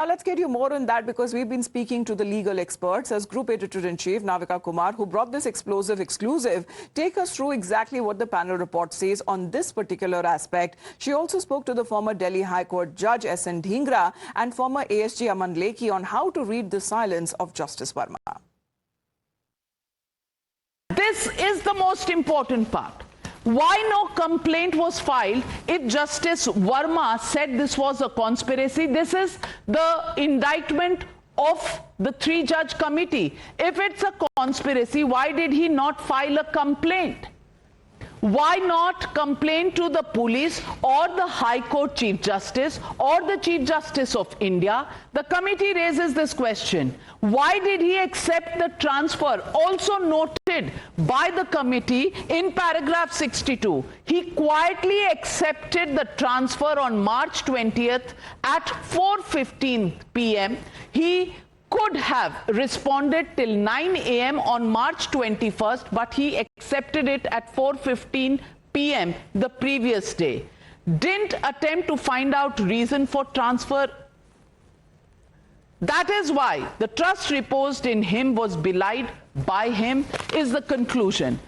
Now let's get you more on that, because we've been speaking to the legal experts as Group Editor-in-Chief Navika Kumar, who brought this explosive exclusive. Take us through exactly what the panel report says on this particular aspect. She also spoke to the former Delhi High Court Judge S.N. Dhingra and former ASG Aman Lekhi on how to read the silence of Justice Varma. This is the most important part. Why no complaint was filed if Justice Varma said this was a conspiracy? This is the indictment of the three-judge committee. If it's a conspiracy, why did he not file a complaint? Why not complain to the police or the High Court Chief Justice or the Chief Justice of India? The committee raises this question. Why did he accept the transfer? Also noted by the committee in paragraph 62. He quietly accepted the transfer on March 20th at 4:15 p.m. He could have responded till 9 a.m. on March 21st, but he accepted it at 4:15 p.m. the previous day. Didn't attempt to find out reason for transfer. That is why the trust reposed in him was belied by him, is the conclusion.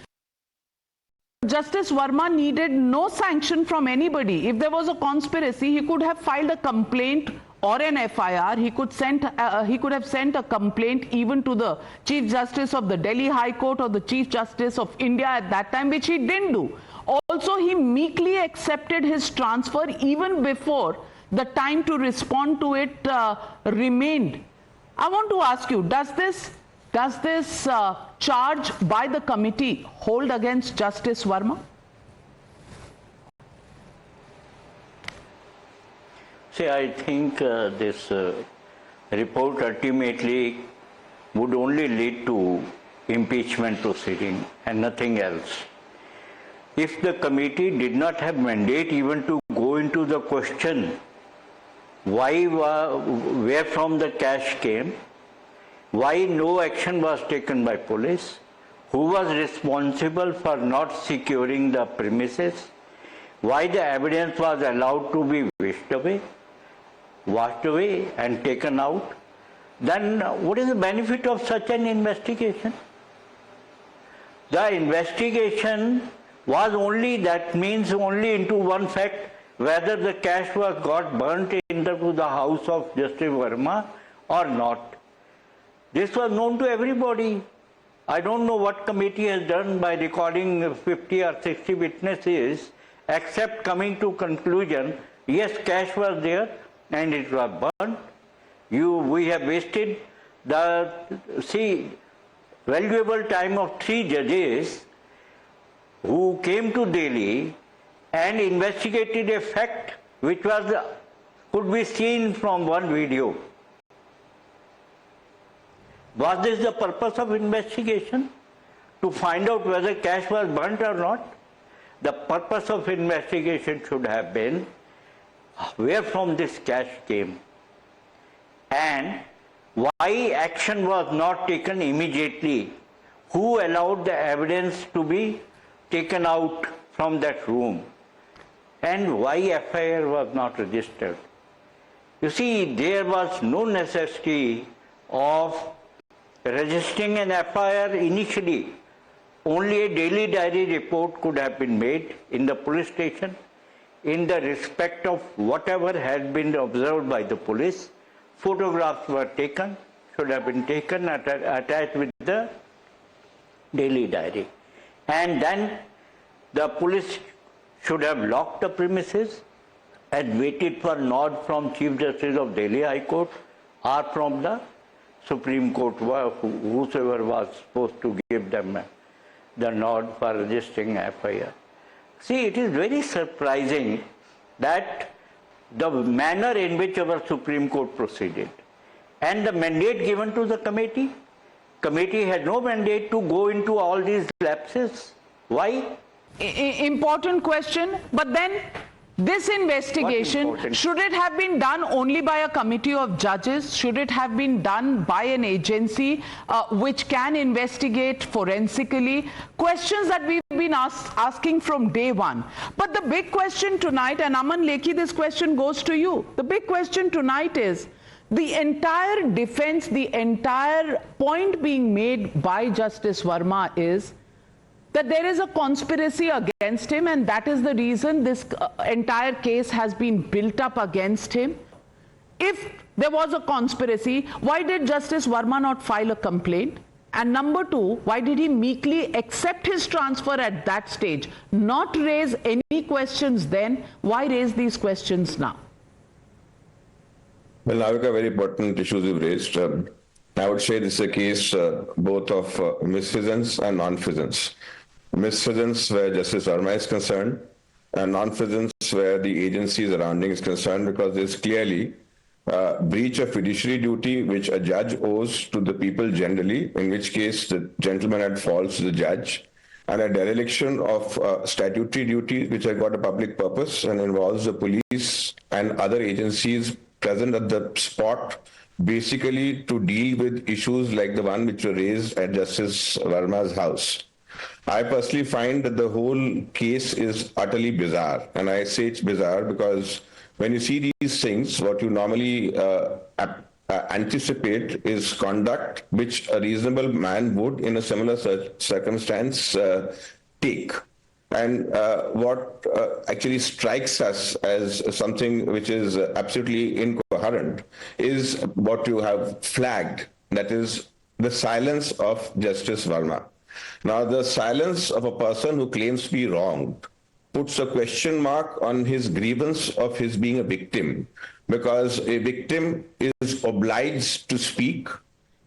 Justice Varma needed no sanction from anybody. If there was a conspiracy, he could have filed a complaint or an FIR. He could have sent a complaint even to the Chief Justice of the Delhi High Court or the Chief Justice of India at that time, which he didn't do. Also, he meekly accepted his transfer even before the time to respond to it remained. I want to ask you, does this charge by the committee hold against Justice Varma? See, I think this report ultimately would only lead to impeachment proceeding and nothing else. If the committee did not have mandate even to go into the question where from the cash came, why no action was taken by police, who was responsible for not securing the premises, why the evidence was allowed to be washed away and taken out, then what is the benefit of such an investigation? The investigation was only, that means only into one fact, whether the cash got burnt into the house of Justice Varma or not. This was known to everybody. I don't know what committee has done by recording 50 or 60 witnesses, except coming to conclusion, yes, cash was there and it was burnt. We have wasted the valuable time of 3 judges who came to Delhi and investigated a fact which could be seen from one video. Was this the purpose of investigation? To find out whether cash was burnt or not? The purpose of investigation should have been where from this cash came and why action was not taken immediately. Who allowed the evidence to be taken out from that room? And why FIR was not registered? You see, there was no necessity of registering an FIR initially. Only a daily diary report could have been made in the police station in the respect of whatever had been observed by the police. Photographs were taken, should have been taken, attached with the daily diary. And then the police should have locked the premises and waited for nod from Chief Justice of Delhi High Court or from the Supreme Court, whosoever was supposed to give them the nod for registering FIR. See, it is very surprising that the manner in which our Supreme Court proceeded and the mandate given to the committee had no mandate to go into all these lapses. Why? Important question, but then this investigation, should it have been done only by a committee of judges? Should it have been done by an agency which can investigate forensically? Questions that we've been asking from day one. But the big question tonight, and Aman Lekhi, this question goes to you. The big question tonight is, The entire defense, the entire point being made by Justice Varma is that there is a conspiracy against him, and that is the reason this entire case has been built up against him. If there was a conspiracy, why did Justice Varma not file a complaint? And number two, why did he meekly accept his transfer at that stage, not raise any questions then? Why raise these questions now? Well, Navika, very important issues you've raised. I would say this is a case both of misfeasance and non-feasance. Misfeasance where Justice Varma is concerned, and non-feasance where the agency surrounding is concerned, because there's clearly breach of fiduciary duty which a judge owes to the people generally, in which case the gentleman had false to the judge, and a dereliction of statutory duty which had got a public purpose and involves the police and other agencies present at the spot, basically to deal with issues like the one which were raised at Justice Varma's house. I personally find that the whole case is utterly bizarre, and I say it's bizarre because when you see these things, what you normally anticipate is conduct which a reasonable man would in a similar circumstance take. And what actually strikes us as something which is absolutely incoherent is what you have flagged, that is the silence of Justice Varma. Now, the silence of a person who claims to be wronged puts a question mark on his grievance of his being a victim, because a victim is obliged to speak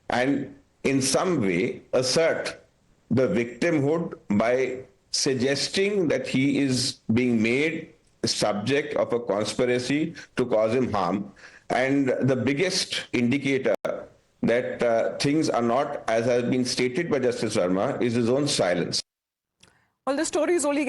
and in some way assert the victimhood by suggesting that he is being made subject of a conspiracy to cause him harm. And the biggest indicator that things are not as has been stated by Justice Varma is his own silence. Well, the story is only